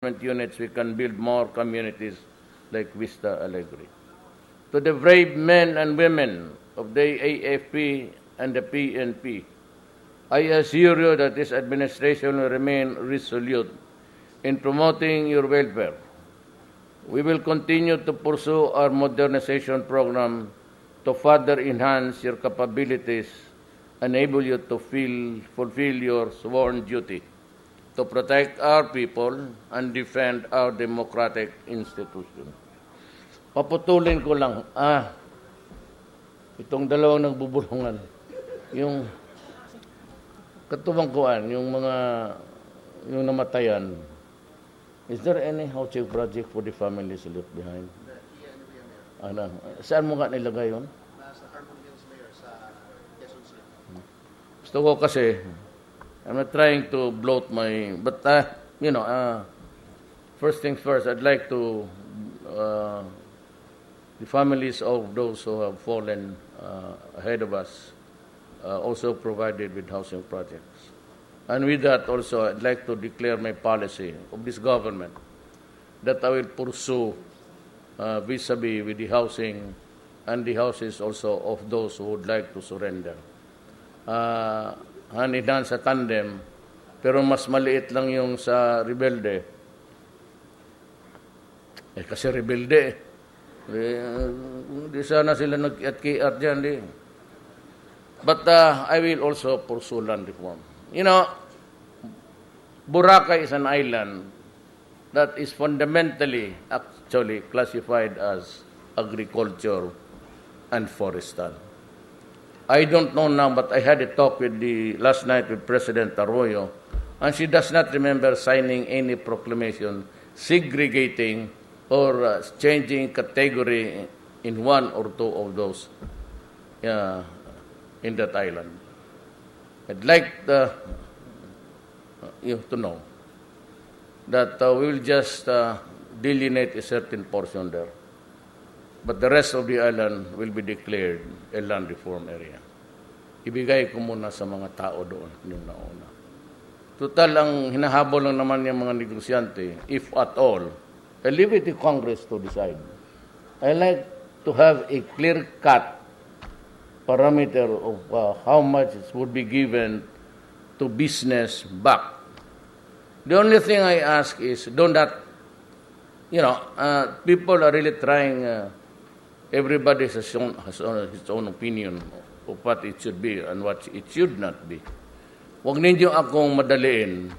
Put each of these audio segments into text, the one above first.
units, we can build more communities like Vista Alegre. To the brave men and women of the AFP and the PNP, I assure you that this administration will remain resolute in promoting your welfare. We will continue to pursue our modernization program to further enhance your capabilities, enable you to fulfill your sworn duty to protect our people and defend our democratic institutions. Paputulin ko lang, itong dalawang nagbubulungan, yung katuwang kuan, yung namatayan. Is there any housing project for the families left behind? Saan mo nga nilagay yun? Nasa Harmon Hills, Mayor, sa Quezon City. Gusto ko kasi, I'm not trying to bloat my, but first things first, I'd like to, the families of those who have fallen ahead of us also provided with housing projects. And with that also, I'd like to declare my policy of this government that I will pursue vis-a-vis with the housing and the houses also of those who would like to surrender. Hand-in-hand sa tandem, pero mas maliit lang yung sa rebelde. Kasi rebelde di sana sila nag-kiat dyan. But I will also pursue land reform. You know, Boracay is an island that is fundamentally actually classified as agriculture and forestal. I don't know now, but I had a talk last night with President Arroyo, and she does not remember signing any proclamation segregating or changing category in one or two of those in that island. I'd like you to know that we will just delineate a certain portion there. But the rest of the island will be declared a land reform area. Ibigay ko muna sa mga tao doon yung nauna. Total, ang hinahabol lang naman yung mga negosyante, if at all, I leave it to Congress to decide. I like to have a clear-cut parameter of how much would be given to business back. The only thing I ask is, don't that, people are really trying, everybody has his own opinion of what it should be and what it should not be. Huwag ninyo akong madaliin.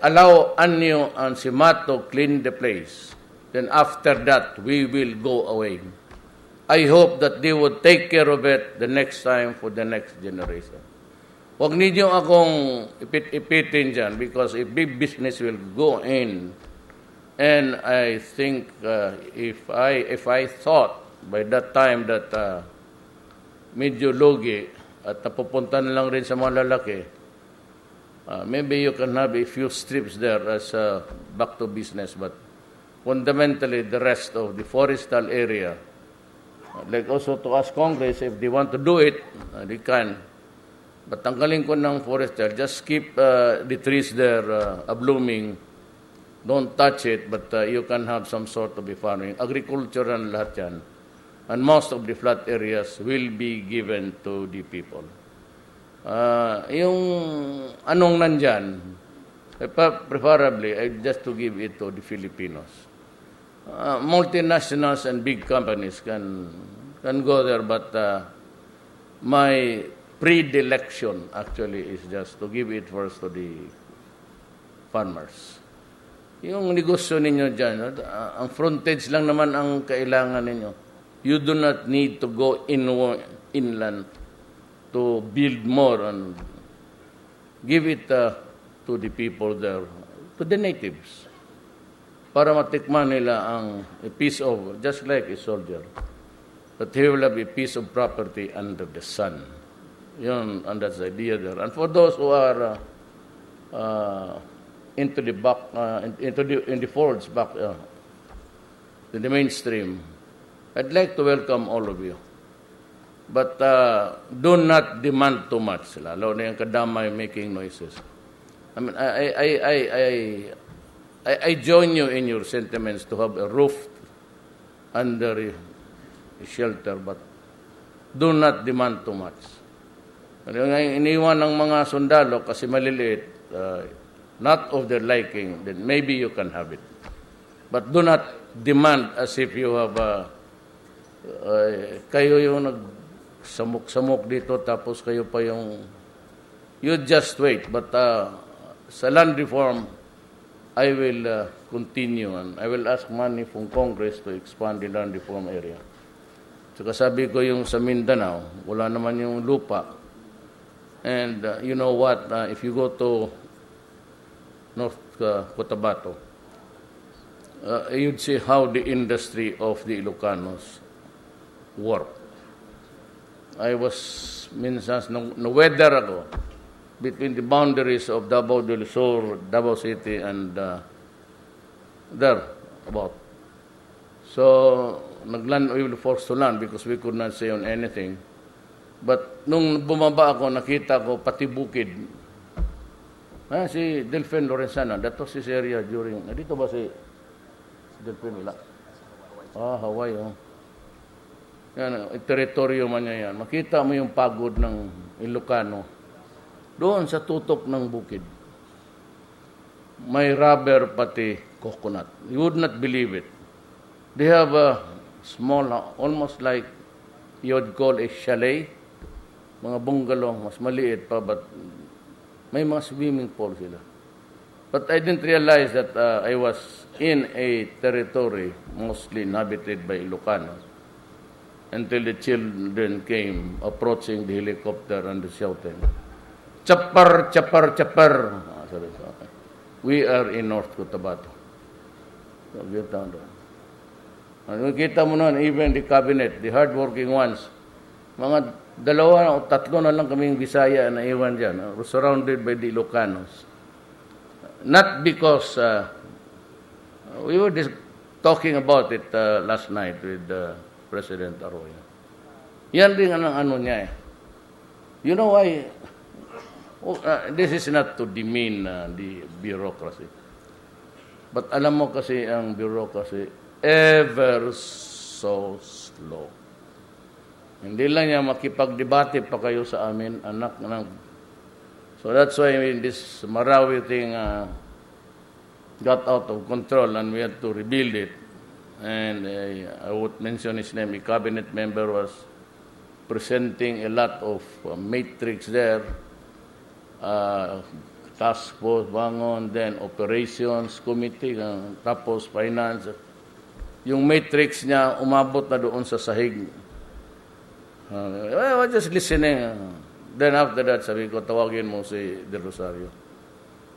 Allow Anyo and Simato clean the place. Then after that, we will go away. I hope that they would take care of it the next time for the next generation. Huwag ninyo akong ipitin dyan because a big business will go in. And I think if I thought by that time that medyo logi at napupunta na lang rin sa mga lalaki, maybe you can have a few strips there as back to business. But fundamentally, the rest of the forestal area, I'd like also to ask Congress if they want to do it, they can. But tanggalin ko ng forestal, just keep the trees there blooming. Don't touch it, but you can have some sort of farming. Agricultural lahat yan. And most of the flat areas will be given to the people. Yung anong nandyan, preferably, just to give it to the Filipinos. Multinationals and big companies can go there, but my predilection actually is just to give it first to the farmers. Yung negosyo ninyo dyan, ang frontage lang naman ang kailangan ninyo. You do not need to go inland to build more and give it to the people there, to the natives, para matikman nila a piece of, just like a soldier, that he will have a piece of property under the sun. Yun, and that's the idea there. And for those who are into the back, in the folds back, in the mainstream, I'd like to welcome all of you. But do not demand too much. Lalo na yung kadamay making noises. I mean, I join you in your sentiments to have a roof under a shelter, but do not demand too much. Iniwan ng mga sundalo kasi maliliit, not of their liking, then maybe you can have it. But do not demand as if you have, kayo yung nagsamok-samok dito, tapos kayo pa yung, you just wait. But sa land reform, I will continue and I will ask money from Congress to expand the land reform area. Saka sabi ko yung sa Mindanao, wala naman yung lupa. And you know what, if you go to North Cotabato, you'd see how the industry of the Ilocanos work. I was, minsan, no weather ako, between the boundaries of Davao del Sur, Davao City, and there, about. So, nagland, we were forced to land because we could not say on anything. But nung bumaba ako, nakita ko pati bukid. Si Delphine Lorenzana, that was his area during, dito ba si Delphine? Wala. Hawaii, oh. Yan, teritoryo man niya yan. Makita mo yung pagod ng Ilocano. Doon sa tutok ng bukid. May rubber pati coconut. You would not believe it. They have a small, almost like you would call a chalet. Mga bungalow, mas maliit pa, but may mga swimming pool sila. But I didn't realize that I was in a territory mostly inhabited by Ilocanos until the children came approaching the helicopter and shouting, "Chapar, chapar, chapar." Sabi ko, okay. We are in North Cotabato. So, get down there. And kita mo noon, even the cabinet, the hardworking ones, mga 2 o 3 na lang kaming Bisaya na iwan dyan, surrounded by the Ilocanos. Not because, we were talking about it last night with President Arroyo. Yan rin ang ano niya eh. You know why? This is not to demean the bureaucracy. But alam mo kasi ang bureaucracy, ever so slow. Hindi lang niya makipagdebate pa kayo sa amin, anak ng... So that's why this Marawi thing got out of control and we had to rebuild it. And I would mention his name, a cabinet member was presenting a lot of matrix there, task force, bangon, then operations committee, tapos finance. Yung matrix niya umabot na doon sa sahig. I was just listening. Then after that, sabi ko, tawagin mo si De Rosario.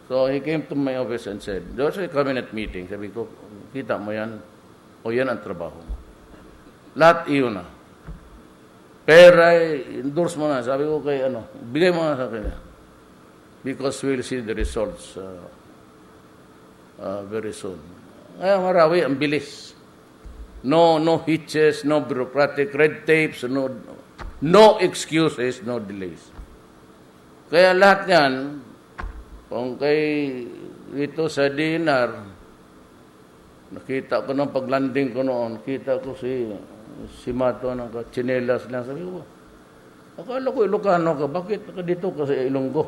So he came to my office and said, there was a cabinet meeting. Sabi ko, kita mo yan? O yan ang trabaho mo. Lahat iyon na. Pera, endorse mo na. Sabi ko kay, bigay mo na sa kanya. Because we'll see the results very soon. Ngayon, Marawi, ang bilis. No hitches, no bureaucratic red tapes, no excuses, no delays. Kaya lahat yan, kung kay ito sa DNR, nakita ko ng paglanding ko noon, nakita ko si Mato ng chinelas lang. Sabi ko, akala ko Ilocano ka, bakit ka dito ka sa Ilonggo?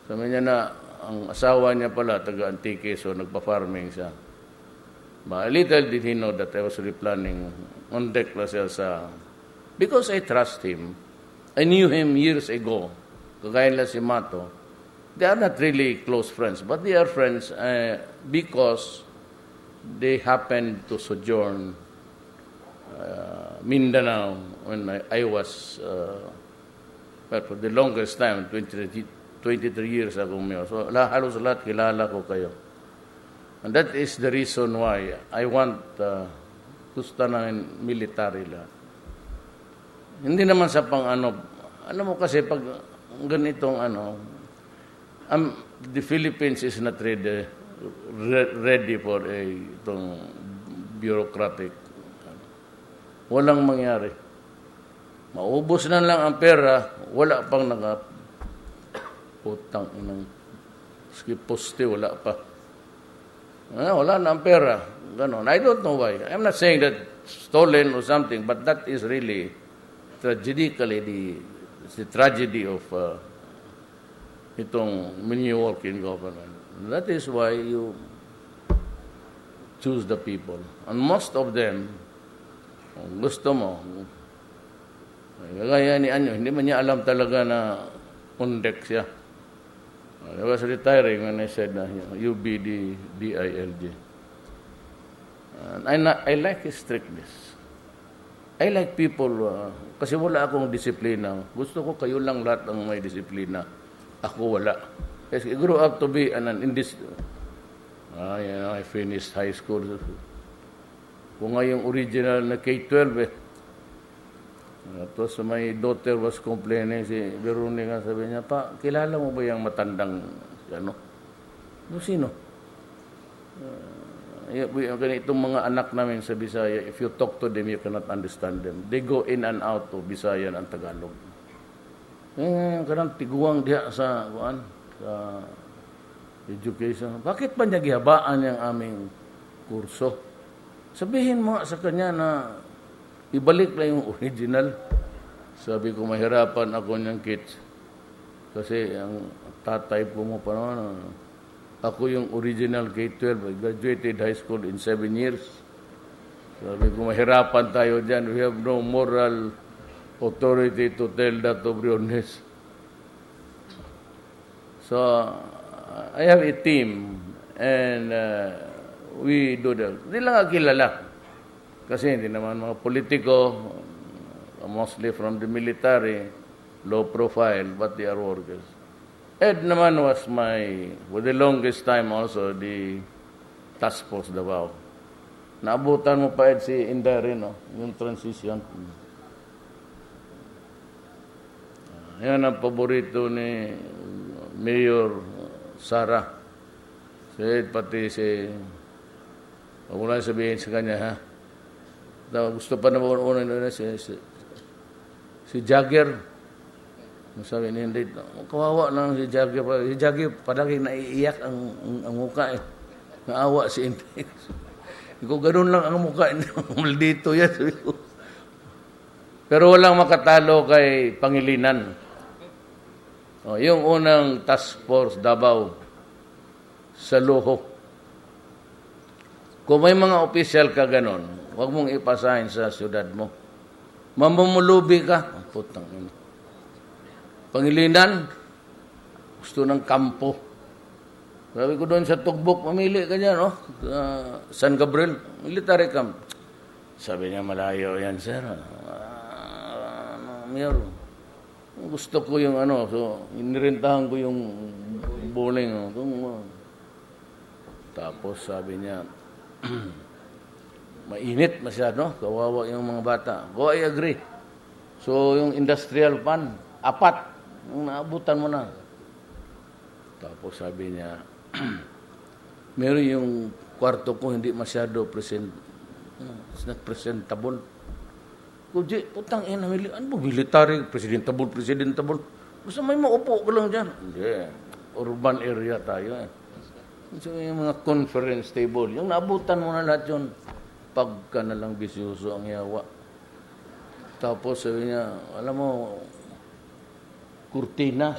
Sabi niya na, ang asawa niya pala, taga-Antique, so nagpa-farming siya. But little did he know that I was replanning on deck sa... Because I trust him. I knew him years ago. Kagaya nila si Mato. They are not really close friends, but they are friends because they happened to sojourn Mindanao when I was, for the longest time, 23 years ago. So halos lahat kilala ko kayo. And that is the reason why I want gusto ng military lahat. Hindi naman sa pang alam mo kasi pag ganitong the Philippines is not ready for itong bureaucratic. Walang mangyari. Maubos na lang ang pera, wala pang putang ng poste, wala pa. Wala na ang pera. Ganon. I don't know why. I'm not saying that stolen or something, but that is really tragically the tragedy of itong new working government. That is why you choose the people. And most of them, kung gusto mo, kagaya ni Anyo, hindi man niya alam talaga na undek siya. I was retiring when I said na UBD, DILG. And I like his strictness. I like people, kasi wala akong disiplina. Gusto ko kayo lang lahat ang may disiplina. Ako wala. I grew up to be I finished high school. Kung nga yung original na K-12 Tapos my daughter was complaining, si Veronica, sabi niya, pa, kilala mo ba yung matandang, sino? Itong mga anak namin sa Bisaya, if you talk to them, you cannot understand them. They go in and out of Bisayan and Tagalog. Kanang tiguang diya sa education. Bakit ba niya gihabaan yung aming kurso? Sabihin mo sa kanya na ibalik na yung original. Sabi ko, mahirapan ako niyang kids. Kasi ang tatay po mo pa naman, ako yung original K-12. I graduated high school in 7 years. Sabi ko, mahirapan tayo dyan. We have no moral authority to tell that to Briones. So, I have a team and we do that. Hindi lang kilala. Kasi hindi naman mga politiko, mostly from the military, low profile, but they are workers. Ed naman was for the longest time also, the task force Davao. Naabutan mo pa Ed si Indari, yung transition. Yan ang paborito ni Mayor Sara. Si Ed, pati huwag mo lang sabihin sa kanya, ha? Gusto pa na una si Jagger. Sabi niya, hindi, kawawa lang si Jagger. Si Jagger, palagi naiiyak ang mukha eh. Naawa si Inday. Kung ganun lang ang mukha, maldito yan. Pero walang makatalo kay Pangilinan. Yung unang task force, Davao, sa Luho. Kung may mga opisyal ka ganon, huwag mong ipasahin sa syudad mo. Mamumulubi ka. Putang ina. Pangilinan, gusto ng kampo. Sabi ko doon sa Tugbok, mamili ka dyan, San Gabriel, military camp. Sabi niya, malayo yan, sir. Mayor, gusto ko yung so inirentahan ko yung bowling. Tapos sabi niya, mainit masyado, kawawa yung mga bata. I agree. So yung industrial fund, 4, naabutan mo na. Tapos sabi niya, meron yung kwarto ko hindi masyado it's not presentable. Kuji, putang ina, ano ba military, presentable. Basta may maupo ko lang dyan. Hindi, urban area tayo So yung mga conference table, yung naabutan mo na lahat yun, pagka na lang bisyoso ang yawa. Tapos sabi niya, alam mo, kurtina.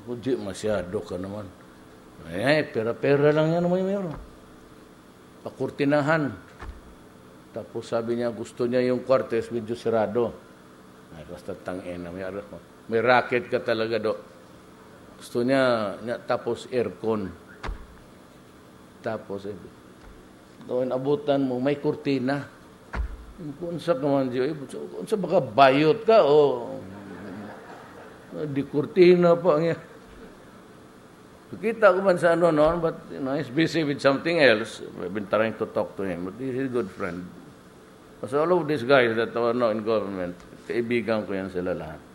Kuji, masyado ka naman. Pera-pera lang yan naman meron. Pakurtinahan. Tapos sabi niya, gusto niya yung kwartes medyo sirado. Basta tangina. May racket ka talaga Gusto niya tapos aircon. Tapos, doon abutan mo, may kurtina. Kung sa naman, kung sa baka bayot ka, di kurtina pa niya. Kita ko man sa noon, but he's busy with something else. I've been trying to talk to him, but he's a good friend. So all of these guys that are now in government, kaibigan ko yan sila lahat.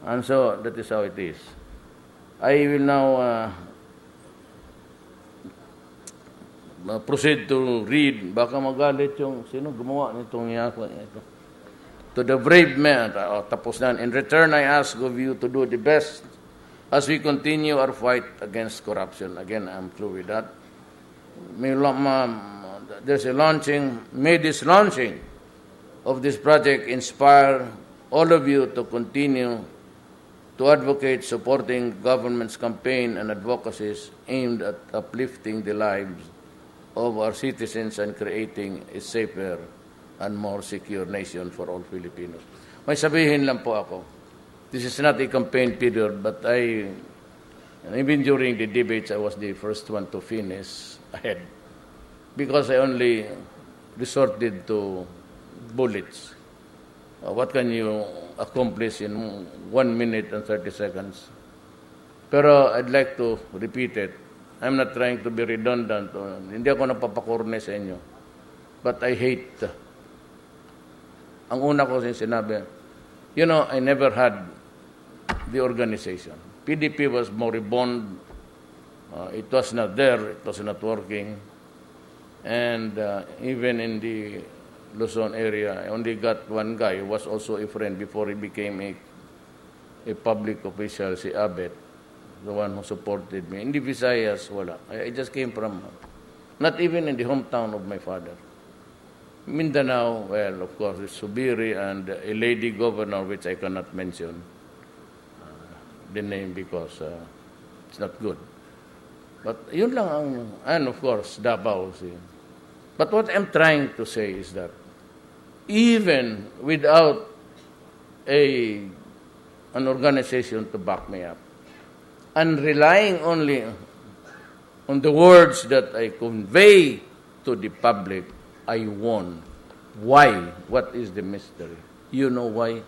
And so, that is how it is. I will now proceed to read. Baka magalit yung sino gumawa nitong yako ito. To the brave man, tapos na. In return, I ask of you to do the best as we continue our fight against corruption. Again, I'm through with that. May this launching of this project inspire all of you to continue to advocate supporting government's campaign and advocacies aimed at uplifting the lives of our citizens and creating a safer and more secure nation for all Filipinos. May sabihin lang po ako, this is not a campaign period, but even during the debates, I was the first one to finish ahead because I only resorted to bullets. What can you accomplish in 1 minute and 30 seconds? Pero I'd like to repeat it. I'm not trying to be redundant. Hindi ako napapakorne sa inyo. But I hate. Ang una ko sinabi, I never had the organization. PDP was moribund. It was not there. It was not working. And even in the Luzon area, I only got one guy who was also a friend before he became a public official, si Abet, the one who supported me. In the Visayas, wala. I just came from, not even in the hometown of my father. Mindanao, well, of course, it's Subiri and a lady governor, which I cannot mention the name because it's not good. But yun lang ang, and of course, Davao. But what I'm trying to say is that even without an organization to back me up, and relying only on the words that I convey to the public, I won. Why? What is the mystery? You know why?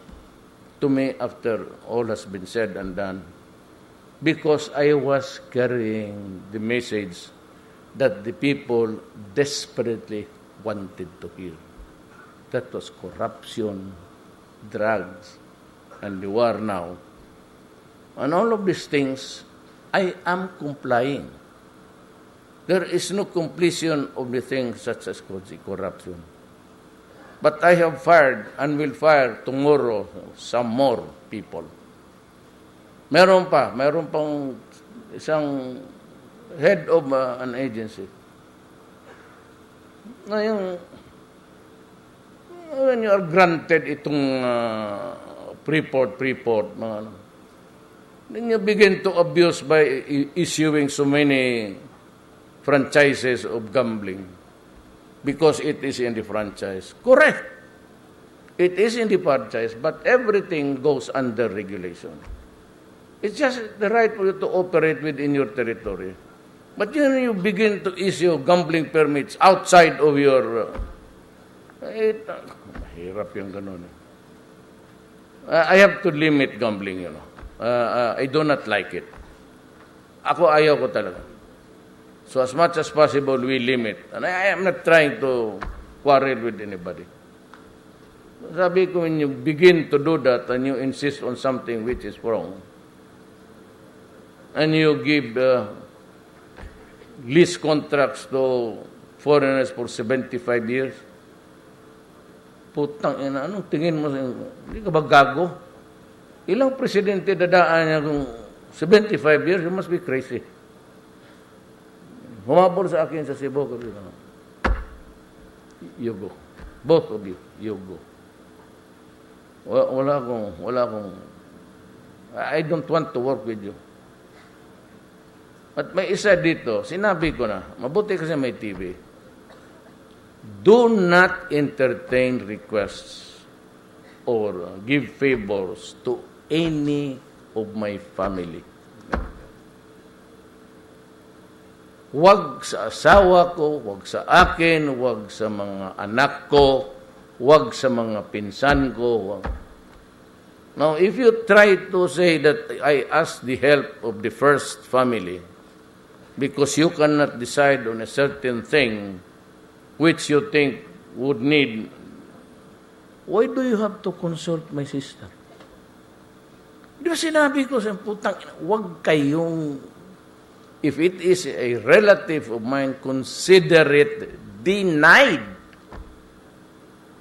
To me, after all has been said and done, because I was carrying the message that the people desperately wanted to hear. That was corruption, drugs, and the war now. And all of these things, I am complying. There is no completion of the things such as corruption. But I have fired and will fire tomorrow some more people. Meron pang isang head of an agency. Ngayon, when you are granted itong Freeport, then you begin to abuse by issuing so many franchises of gambling because it is in the franchise. Correct. It is in the franchise, but everything goes under regulation. It's just the right for you to operate within your territory. But you begin to issue gambling permits outside of your... mahirap yung ganun. I have to limit gambling, I do not like it. Ako ayaw ko talaga. So as much as possible, we limit. And I am not trying to quarrel with anybody. Sabi ko, when you begin to do that and you insist on something which is wrong, and you give lease contracts to foreigners for 75 years, putang ina, anong tingin mo? Hindi ka ba gago? Ilang presidente dadaan niya kung 75 years? You must be crazy. Humabol sa akin sa Cebu. You go. Both of you, you go. Wala akong, I don't want to work with you. At may isa dito, sinabi ko na, mabuti kasi may TV. Do not entertain requests or give favors to any of my family. Huwag sa asawa ko, huwag sa akin, huwag sa mga anak ko, huwag sa mga pinsan ko. Huwag. Now, if you try to say that I ask the help of the first family because you cannot decide on a certain thing which you think would need, why do you have to consult my sister? Di ba sinabi ko sa putang, huwag kayong, if it is a relative of mine, consider it denied.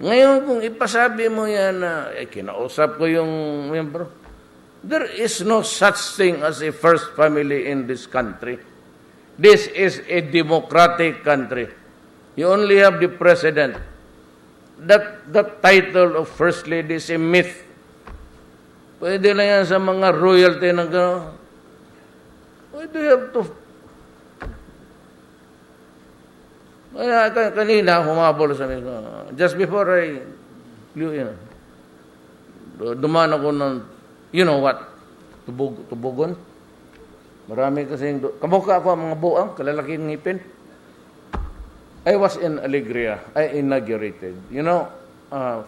Ngayon, kung ipasabi mo yan na, kinausap ko yung miyembro, There is no such thing as a first family in this country. This is a democratic country. You only have the president. That title of First Lady is a myth. Pwede lang yan sa mga royalty ng gano'n. Why do you have to... Kanina, humabol sa mga... Just before I... dumaan ako ng... You know what? Tubugon. Marami kasing... Kamukha ako ang mga buang, kalalaking ngipin. I was in Alegria. I inaugurated. You know,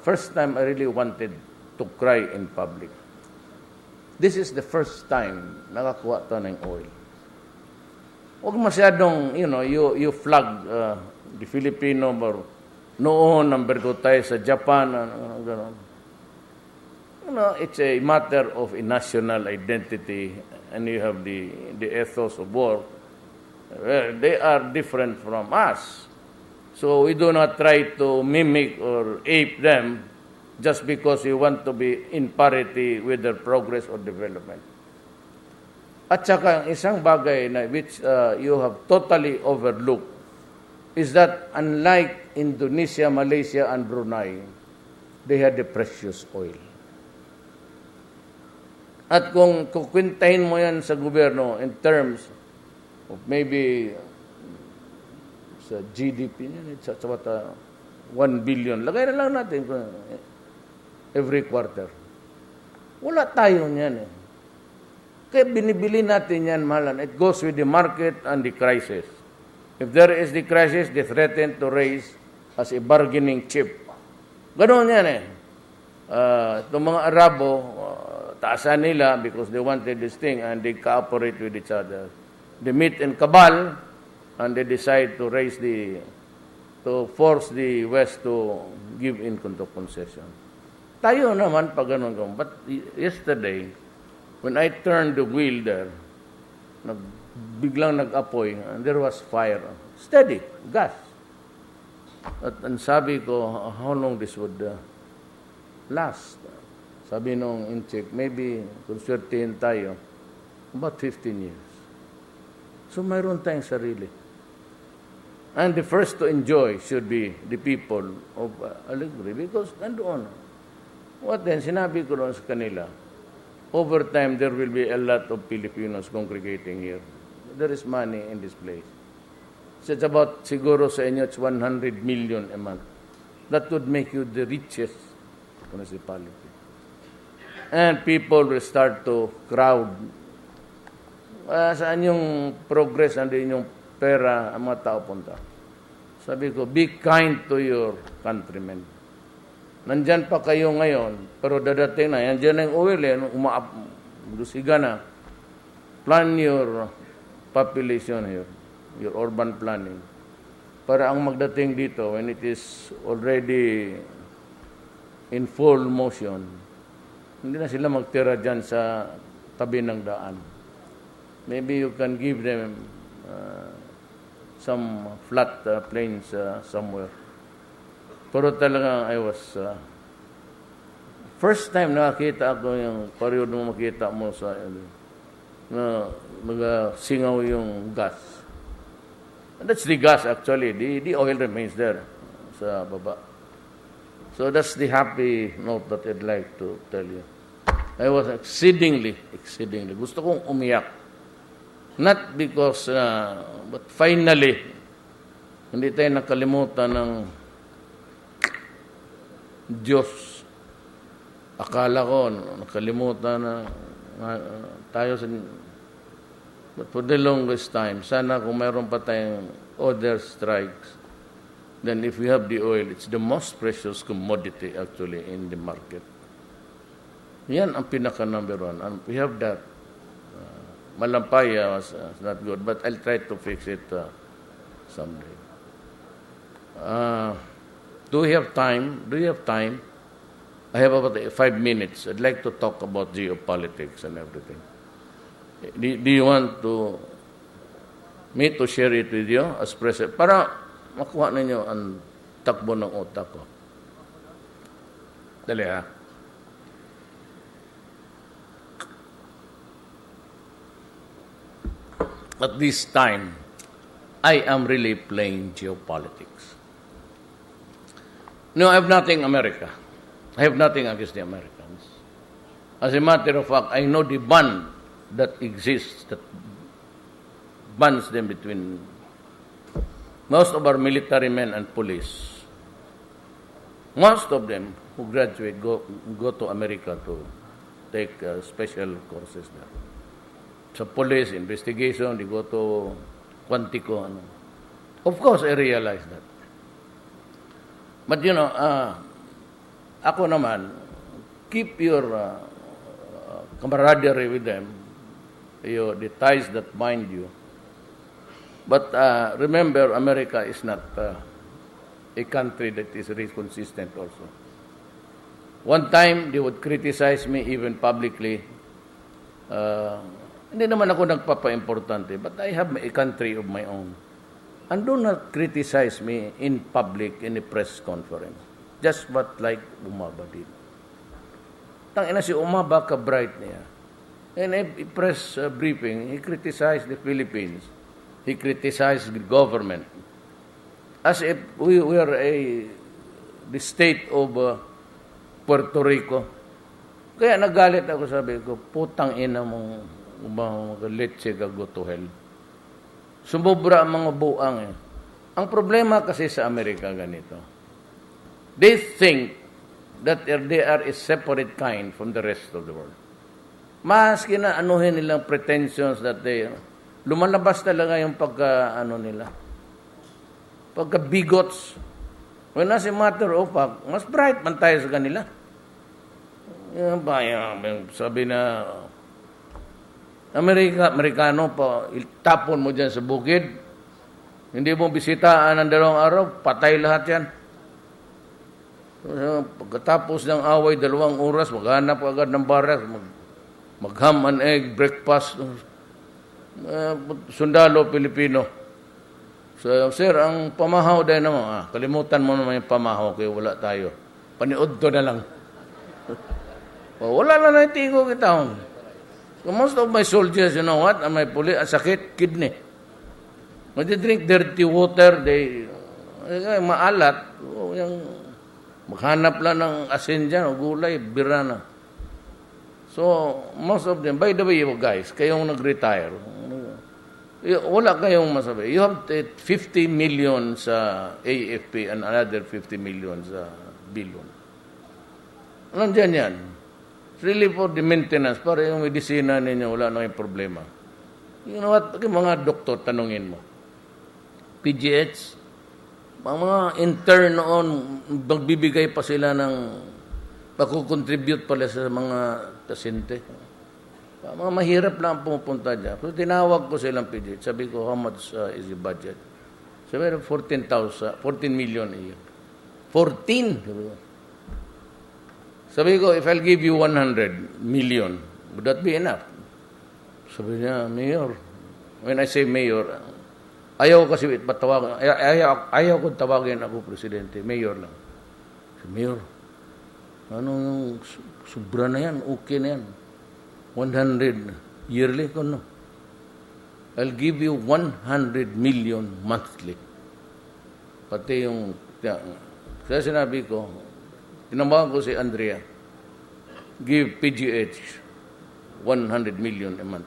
first time I really wanted to cry in public. This is the first time nakakuha to ng oil. Huwag masyadong, you know, you flag the Filipino, noon, number 2 tayo sa Japan, gano'n. You know, it's a matter of a national identity, and you have the ethos of war. Well, they are different from us. So we do not try to mimic or ape them just because we want to be in parity with their progress or development. At saka, isang bagay na which you have totally overlooked is that unlike Indonesia, Malaysia, and Brunei, they had the precious oil. At kung kukwintahin mo yan sa gobyerno in terms of maybe sa GDP niyan, it's about 1 billion. Lagay na lang natin every quarter. Wala tayo niyan eh. Kaya binibili natin yan, mahalan. It goes with the market and the crisis. If there is the crisis, they threaten to raise as a bargaining chip. Ganoon yan eh. Itong mga Arabo, taasan nila because they wanted this thing and they cooperate with each other. They meet in cabal and they decide to to force the West to give in to concession. Tayo naman pag ganun. But yesterday, when I turned the wheel there, biglang nag-apoy and there was fire. Steady, gas. At ang sabi ko, how long this would last? Sabi nung in-check, maybe, kung swertihin tayo, about 15 years. So mayroon tayong sarili. And the first to enjoy should be the people of Alegre because nandoon. What then? Sinabi ko doon sa kanila, over time there will be a lot of Filipinos congregating here. There is money in this place. So it's about, siguro sa inyo, it's 100 million a month. That would make you the richest municipality. And people will start to crowd. Saan yung progress, andun yung pera, ang mga tao punta. Sabi ko, be kind to your countrymen. Nandyan pa kayo ngayon, pero dadating na, yan dyan ang oil, dusiga na. Plan your population here, your urban planning. Para ang magdating dito, when it is already in full motion, hindi na sila magtira dyan sa tabi ng daan. Maybe you can give them some flat plains somewhere. Pero talaga I was... first time nakakita ako yung period mo makita mo sa... na singaw yung gas. And that's the gas actually. The oil remains there sa baba. So that's the happy note that I'd like to tell you. I was exceedingly. Gusto kong umiyak. Not because, but finally, hindi tayo nakalimutan ng Diyos. Akala ko, nakalimutan na tayo sa... But for the longest time, sana kung mayroon pa tayong other strikes, then if we have the oil, it's the most precious commodity actually in the market. Yan ang pinaka-number one. And we have that. Malampaya was not good, but I'll try to fix it someday. Do we have time? I have about 5 minutes. I'd like to talk about geopolitics and everything. Do you want me to share it with you as president? Para makuha ninyo ang takbo ng utak ko. Dali ha. at this time, I am really playing geopolitics. No, I have nothing America. I have nothing against the Americans. As a matter of fact, I know the bond that exists, that bonds them between most of our military men and police. Most of them who graduate go to America to take special courses there. Sa police investigation, they go to Quantico. Of course, I realize that. But ako naman, keep your camaraderie with them, the ties that bind you. But remember, America is not a country that is really consistent also. One time, they would criticize me even publicly. Hindi naman ako nagpapa-importante, but I have a country of my own. And do not criticize me in public, in a press conference. Just what like Umaba did. Tangina si Umaba, ka-bright niya. In a press briefing, he criticized the Philippines. He criticized the government. As if we were the state of Puerto Rico. Kaya nagalit ako, sabi ko, putang ina mong mga letse ka go to hell. Sumobra ang mga buang eh. Ang problema kasi sa Amerika ganito. They think that they are a separate kind from the rest of the world. Maski na anuhin nilang pretensions that they, lumalabas talaga yung pagka-bigots. When as a matter of fact, mas bright man tayo sa kanila. Sabi na, Amerikano pa, itapon mo dyan sa bukid. Hindi mo bisitaan ng 2 araw, patay lahat yan. Pagkatapos ng away, 2 oras, maghanap agad ng barak, mag-ham and egg, breakfast, sundalo Pilipino. So, sir, ang pamahaw dahil naman, kalimutan mo naman yung pamahaw, kaya wala tayo. Paniod to na lang. Wala na naitigo kita. So most of my soldiers, you know what, my police, sakit, kidney. When they drink dirty water, maalat, maghanap lang ng asin dyan, o gulay, bira na. So, most of them, by the way, you guys, kayong nag-retire, wala kayong masabi. You have 50 million sa AFP and another 50 million sa billion. Nandiyan yan. It's really for the maintenance. Para yung medisina ninyo, wala na yung problema. You know what? Mga doktor, tanungin mo. PGH, mga intern noon, magbibigay pa sila ng, pakukontribute pala sa mga pasyente. Mga mahirap lang pumupunta dyan. So, tinawag ko silang PGH. Sabi ko, how much is the budget? Sabi ko, 14 million a year. 14? Sabi ko, if I'll give you 100 million, would that be enough? Sabi niya, Mayor. When I say Mayor, ayaw kasi patawagin, ayaw ko tawagin ako Presidente, Mayor lang. Sabi, Mayor, ano yung sobra na yan, okay na yan. 100 yearly ko, no? I'll give you 100 million monthly. Pati yung, kaya sinabi ko, tinambahan ko si Andrea, give PGH 100 million a month.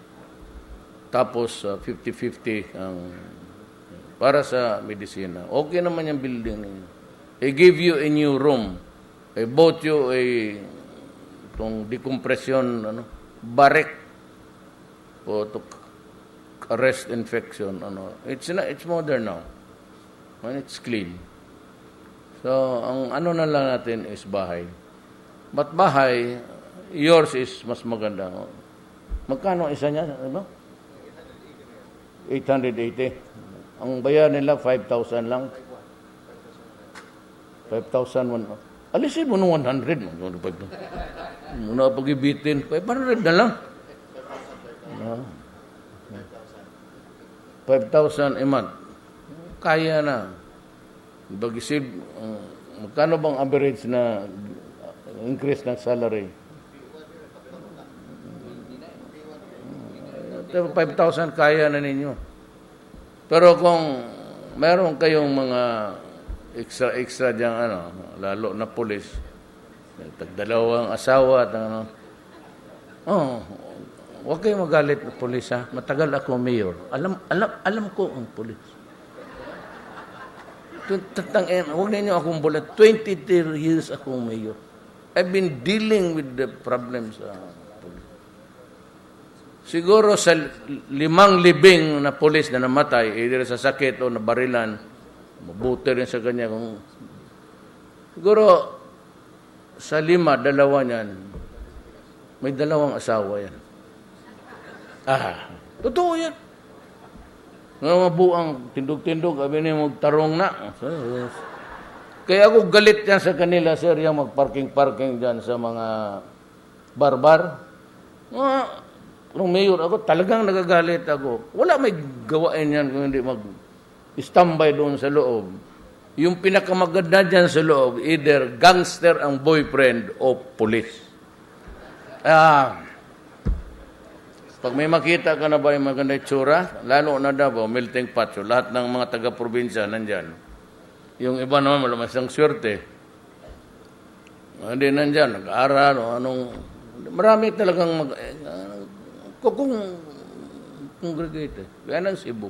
Tapos 50-50 ang para sa medisina. Okay naman yung building ninyo. I give you a new room. I bought you itong decompression barrack to arrest infection. It's modern now. And it's clean. So, ang na lang natin is bahay. But bahay, yours is mas maganda. Magkano isa niya? Ano? 880. Ang bayan nila, 5,000 lang. 5,000. Alisin mo ng 100. Muna pag-ibitin. 500 na lang. 5,000 a month. Kaya na. Bagisib, magkano bang average na increase ng salary? 30 5,000 kaya na ninyo. Pero kung meron kayong mga extra dyan, lalo na pulis, tagdalawang asawa at huwag kayong magalit na pulis, ha? Matagal ako mayor. Alam ko ang pulis. Huwag ninyo akong bulat. 23 years akong mayor. I've been dealing with the problems sa pulis. Siguro sa 5 libing na pulis na namatay, either sa sakit o nabarilan, mabuti rin sa kanya. Siguro sa 5, 2 niyan, may 2 asawa yan. Totoo yan. Nga mabuang tindog-tindog, sabi niya magtarong na. Kaya ako galit yan sa kanila, sir, yung mag-parking-parking dyan sa mga bar-bar. Nung mayor ako, talagang nagagalit ako. Wala may gawain yan kung hindi mag-standby doon sa loob. Yung pinakamaganda dyan sa loob, either gangster ang boyfriend o police. Pag may makita ka na ba yung maganda itsura, lalo na Davao, melting pot. So, lahat ng mga taga-probinsya nandyan. Yung iba naman, malamasang swerte. Hindi nandyan, nag-aaral o anong... Marami talagang congregate. Kaya ng Cebu.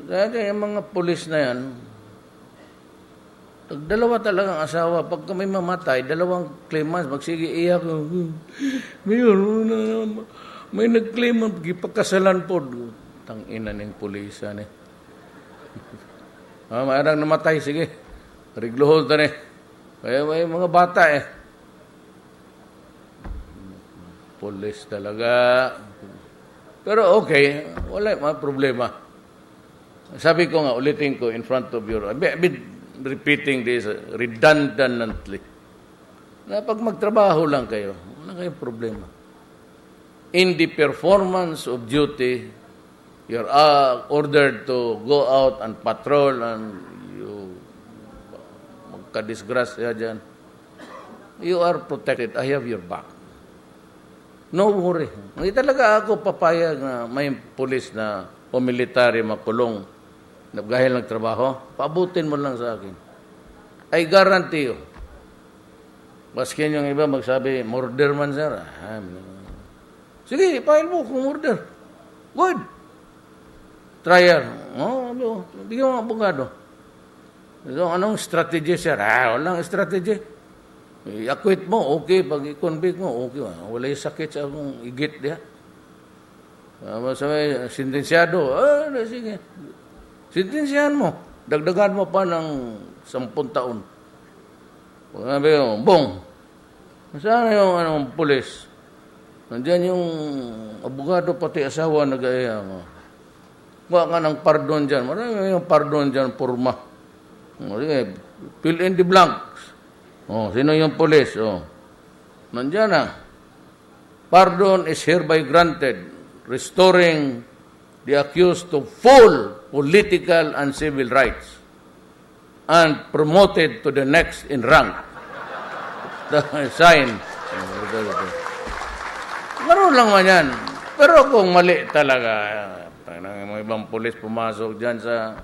Dahil yung mga pulis na yan, 2 talagang asawa. Pag may mamatay, 2 claimants, magsige iyak. Mayor, may nag-claim, pagkasalan po. Tang-ina ng pulisan eh. Mayroong namatay, sige. Rigluhol ta eh. Kaya may mga bata eh. Pulis talaga. Pero okay, wala mga problema. Sabi ko nga, ulitin ko in front of your... I've been repeating this redundantly. Na pag magtrabaho lang kayo, wala kayong problema. In the performance of duty, you're ordered to go out and patrol and you magka-disgrasya dyan. You are protected. I have your back. No worry. Hindi talaga ako papayag na may pulis na o military makulong dahil nagtrabaho. Paabutin mo lang sa akin. I guarantee you. Baskin yung iba magsabi, murder man sir. Sige, file mo kung murder. Good. Trial. Bigyan mo abogado. Anong strategy sir? Walang strategy. I-acquit mo, okay. Pag i-convict mo, okay. Wala yung sakit sa akong igit diya. Sabi, sentensyado. Sige. Sentensyahan mo. Dagdagan mo pa ng 10 taon. Sabi mo, bong. Saan yung pulis? Nandiyan yung abogado pati asawa nag-aya mo. Kuha ka ng pardon dyan. Marami yung pardon dyan, purma. Fill in the blanks. Sino yung pulis? Nandiyan na. Pardon is hereby granted, restoring the accused to full political and civil rights and promoted to the next in rank. Sign. Laro lang man yan. Pero kung mali talaga, may ibang pulis pumasok dyan sa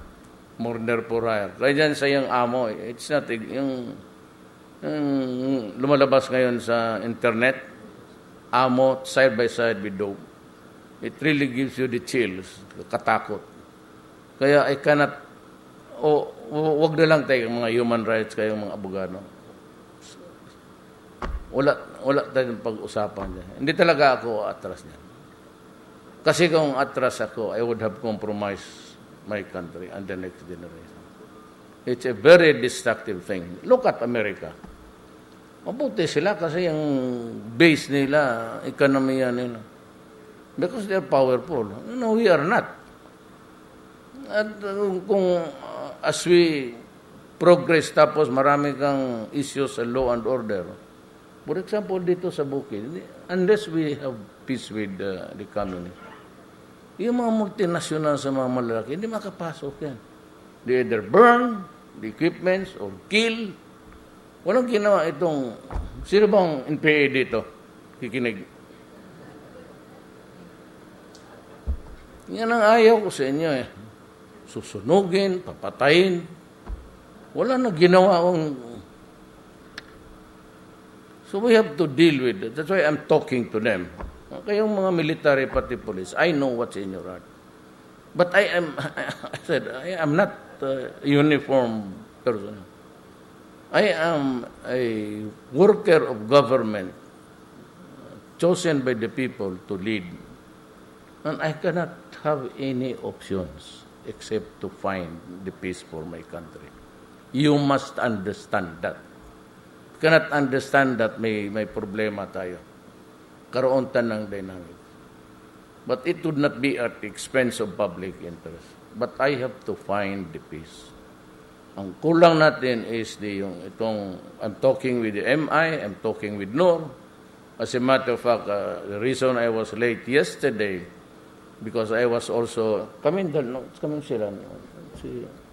murder for hire. Kaya dyan sa yung amo, it's not, yung lumalabas ngayon sa internet, amo side by side with dope. It really gives you the chills, katakot. Kaya I cannot, wag na lang tayo mga human rights kayong mga abogado. Wala tayong pag-usapan dyan. Hindi talaga ako atras niyan. Kasi kung atras ako, I would have compromised my country and the next generation. It's a very destructive thing. Look at America. Mabuti sila kasi yung base nila, ekonomiya nila. Because they're powerful. No, we are not. At kung as we progress tapos marami kang issues sa law and order, for example, dito sa Bukid, unless we have peace with the communists, yung mga multinational sa mga malalaki, hindi makapasok yan. They either burn the equipments or kill. Walang ginawa itong, sino bang NPA dito? Kikinig. Yan ang ayaw ko sa inyo eh. Susunugin, papatayin. Wala na ginawa akong... So we have to deal with it. That's why I'm talking to them. Kayong mga military pati police, I know what's in your heart. But I am not a uniform person. I am a worker of government chosen by the people to lead. And I cannot have any options except to find the peace for my country. You must understand that. Cannot understand that may problema tayo. Karoon ng dynamic. But it would not be at the expense of public interest. But I have to find the peace. Ang kulang natin is I'm talking with the MI, I'm talking with Noor. As a matter of fact, the reason I was late yesterday, because I was also, kami sila,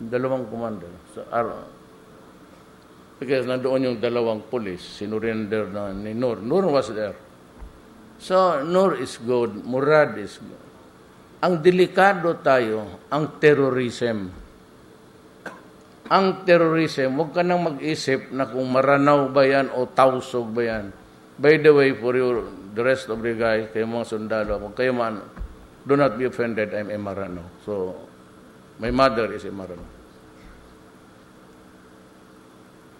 dalawang commander. Because nandoon yung dalawang police, sinurrender na ni Noor. Noor was there. So, Noor is good, Murad is good. Ang delikado tayo, ang terrorism. Ang terrorism, huwag ka nang mag-isip na kung Maranao ba yan o Tausog ba yan. By the way, for the rest of the guys, kayo mga sundalo, huwag kayo do not be offended, I'm a Maranao. So, my mother is a Maranao.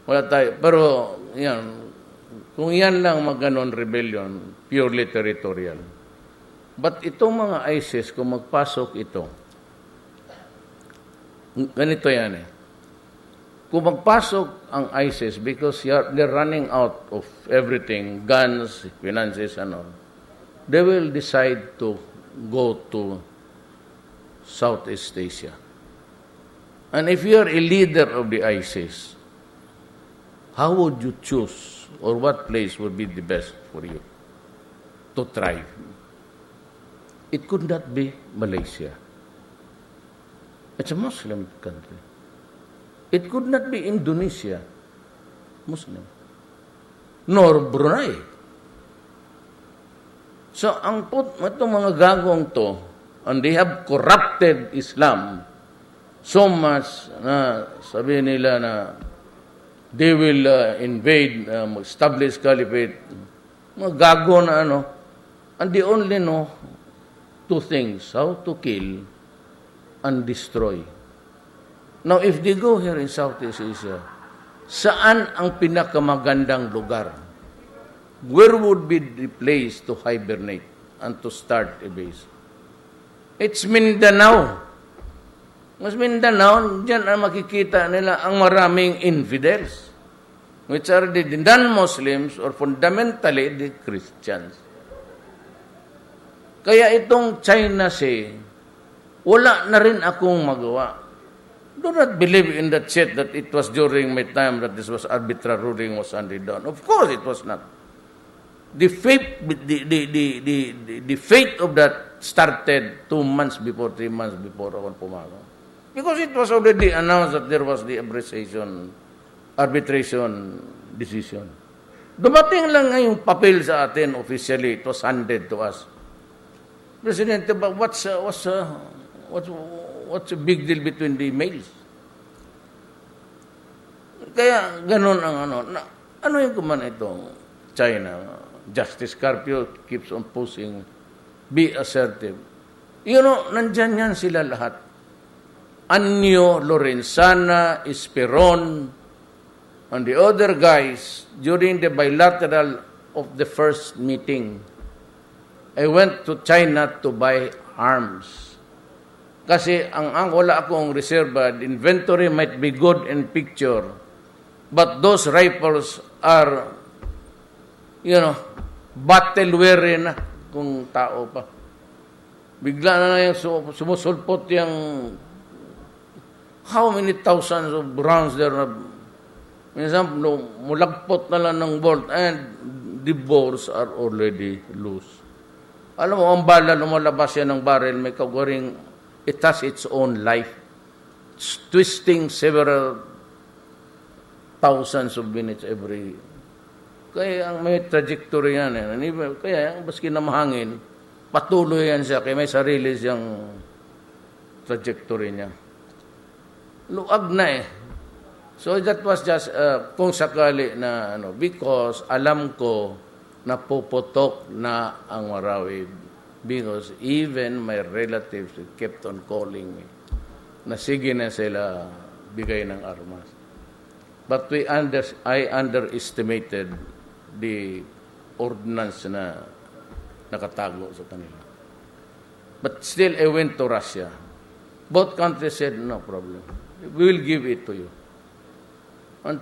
Wala tayo. Pero, yan, kung yan lang maganon rebellion, purely territorial. But itong mga ISIS, kung magpasok ito, ganito yan eh. Kung magpasok ang ISIS because they're running out of everything, guns, finances, and all, they will decide to go to Southeast Asia. And if you are a leader of the ISIS, how would you choose or what place would be the best for you to thrive? It could not be Malaysia. It's a Muslim country. It could not be Indonesia, Muslim, nor Brunei. So, itong mga gagawang to, and they have corrupted Islam so much na sabihin nila na they will invade, establish caliphate, mga gago na and they only know two things, how to kill and destroy. Now, if they go here in Southeast Asia, saan ang pinakamagandang lugar? Where would be the place to hibernate and to start a base? It's Mindanao. Mas Mindanao, dyan ang makikita nila ang maraming infidels, which are the non-Muslims or fundamentally the Christians. Kaya itong China Sea, wala na rin akong magawa. Do not believe in that shit that it was during my time that this was arbitrary ruling was handed down. Of course, it was not. The fate of that started 2 months before, 3 months before ako pumasok. Because it was already announced that there was the arbitration decision. Dumating lang ngayong papel sa atin officially. It was handed to us. Presidente, but what's a big deal between the males? Kaya ganun ang ano yung kuman ito? China. Justice Carpio keeps on posing, be assertive. Nandyan yan sila lahat. Anyo, Lorenzana, Esperon, and the other guys, during the bilateral of the first meeting, I went to China to buy arms. Kasi wala akong reserva, the inventory might be good in picture, but those rifles are, battle-weary na kung tao pa. Bigla na yung sumusulpot yung how many thousands of rounds there na minsan mulagpot na lang ng bolt and the bolts are already loose. Alam mo, ang bala lumalabas yan ng barrel, may kawaring it has its own life. It's twisting several thousands of minutes every. Kaya ang may trajectory yan. Kaya baski na mahangin, patuloy yan siya. Kaya may sarili siyang trajectory niya. Luag na eh. So that was just kung sakali na because alam ko na puputok na ang Marawi because even my relatives kept on calling me na sige na sila bigay ng armas. But I underestimated the ordinance na nakatago sa kanila. But still, I went to Russia. Both countries said, no problem. We will give it to you. And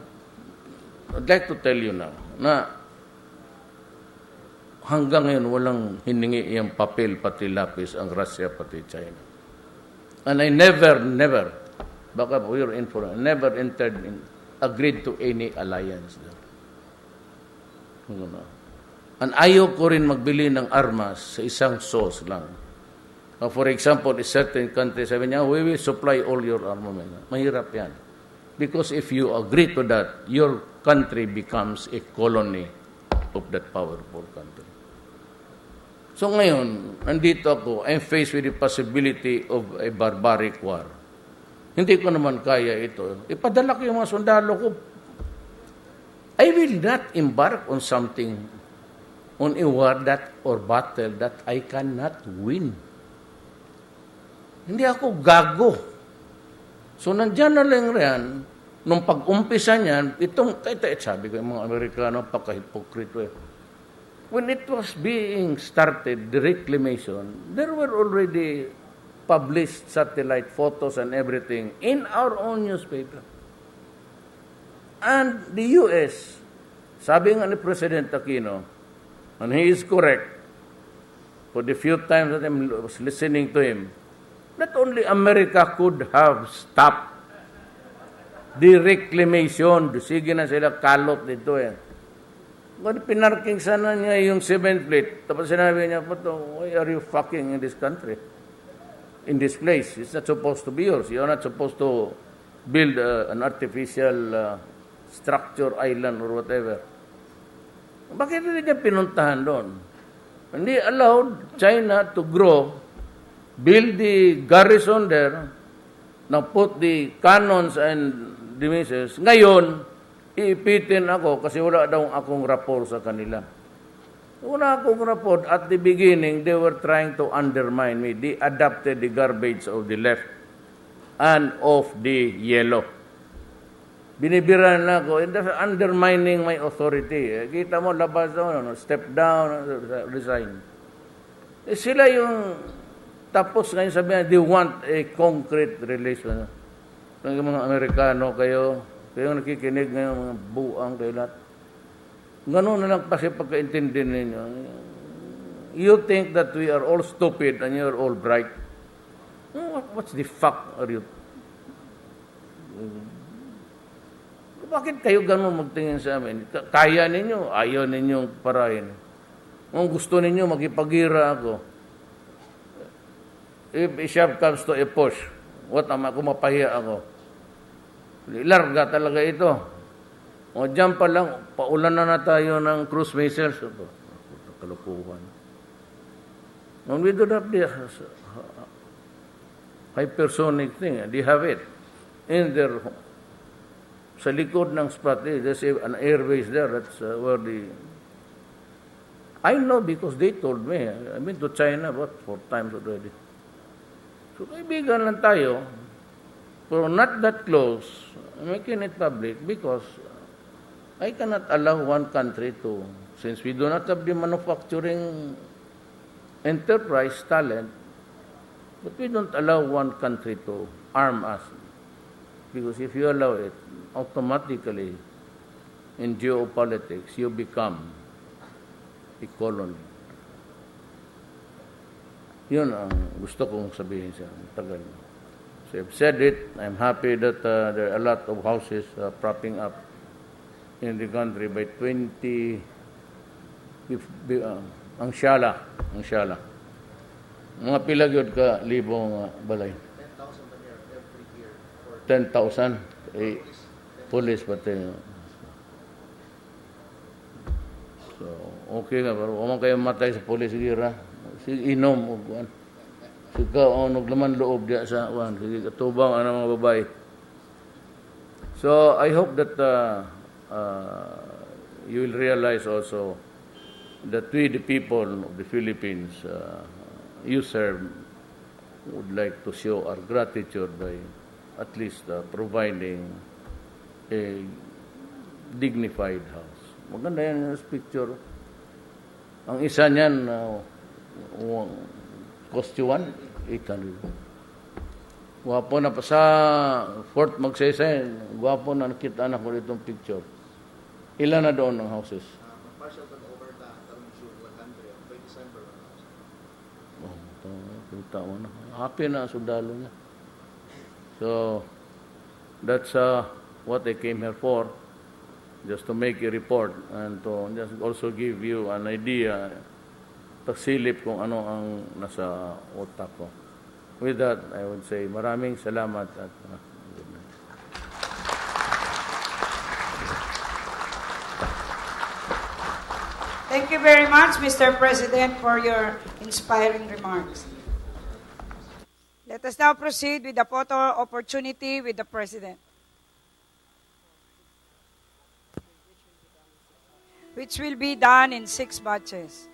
I'd like to tell you now na hanggang ngayon walang hiningi yung papel pati lapis ang Russia pati China. And I never, baka we were in for, never agreed to any alliance there. And ayaw ko rin magbili ng armas sa isang source lang. For example, a certain country sabi niya, we will supply all your armament. Mahirap yan. Because if you agree to that, your country becomes a colony of that powerful country. So ngayon, nandito ako, I'm faced with the possibility of a barbaric war. Hindi ko naman kaya ito. Ipadala ko yung mga sundalo ko. I will not embark on something, on a war or battle that I cannot win. Hindi ako gago. So nandyan na lang yan, nung pag-umpisa niyan, sabi ko, yung mga Amerikano, pagka-hipokrito eh. When it was being started, the reclamation, there were already published satellite photos and everything in our own newspaper. And the U.S., sabi nga ni President Aquino, and he is correct, for the few times that I was listening to him, not only America could have stopped the reclamation, sige na sila kalot dito eh. But pinarking sana niya yung 7th fleet. Tapos sinabi niya, why are you fucking in this country? In this place? It's not supposed to be yours. You're not supposed to build an artificial structure, island, or whatever. Bakit hindi niya pinuntahan doon? Hindi allowed China to grow, build the garrison there, now put the cannons and the missiles. Ngayon, iipitin ako kasi wala daw akong rapport sa kanila. Wala akong rapport. At the beginning, they were trying to undermine me. They adopted the garbage of the left and of the yellow. Binibiran na ako, undermining my authority. Kita mo, labas daw, step down, resign. Sila yung tapos ngayon sabihin, they want a concrete relation. Yung mga Amerikano kayo nakikinig ngayon, mga buang kayo lahat. Ganun na lang kasi pagkaintindi ninyo. You think that we are all stupid and you are all bright. What's the fuck are you? Bakit kayo ganun magtingin sa amin? Kaya ninyo, ayaw ninyong parahin. Kung gusto ninyo, magipagira ako. If a shove comes to a push, what am I? Kung mapahiya ako. Larga talaga ito. O dyan pa lang, paulan na tayo ng cruise missiles. Ito, kalukuhan. When we do have the hypersonic thing, they have it in their sa likod ng spot, there's an airbase there. That's where I know because they told me. I've been to China about 4 times already. So kaibigan lang tayo. Pero not that close, making it public because I cannot allow one country to, since we do not have the manufacturing enterprise talent, but we don't allow one country to arm us. Because if you allow it, automatically, in geopolitics, you become a colony. Yun ang gusto kong sabihin sa tagal. So I've said it. I'm happy that there are a lot of houses propping up in the country by 20, ang Shala. Mga pilagyod ka, libong balay. 10,000 every year. 10,000? Police pati. So, okay nga, pero kung kayo matay sa police gira, inom o Ikaw ang naglaman loob diya sa wan. Sige, katubang ang mga babae. So, I hope that you will realize also that we, the people of the Philippines, you serve, would like to show our gratitude by at least providing a dignified house. Maganda yan yung picture. Ang isa niyan, cost you 800. Gwapo na pa sa Fort Magsaysay, gwapo na nakita na ko itong picture. Ilan na doon ang houses? Partial turnover na, tarong sure 100 by December. Kita mo na. Happy na sundalo niya. So, that's what I came here for. Just to make a report and to just also give you an idea, pagsilip kung ano ang nasa utak ko. With that, I would say maraming salamat at good night. Thank you very much, Mr. President, for your inspiring remarks. Let us now proceed with the photo opportunity with the President, which will be done in 6 batches.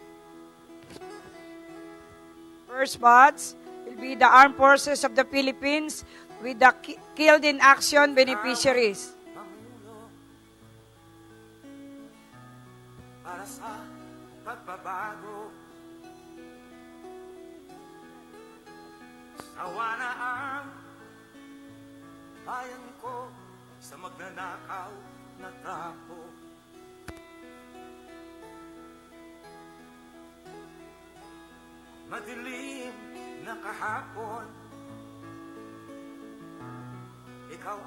First batch will be the Armed Forces of the Philippines with the Killed in Action beneficiaries. Para sa pagbabago, sawa na ang bayan ko sa magnanakaw na trapo. Madilim na kahapon,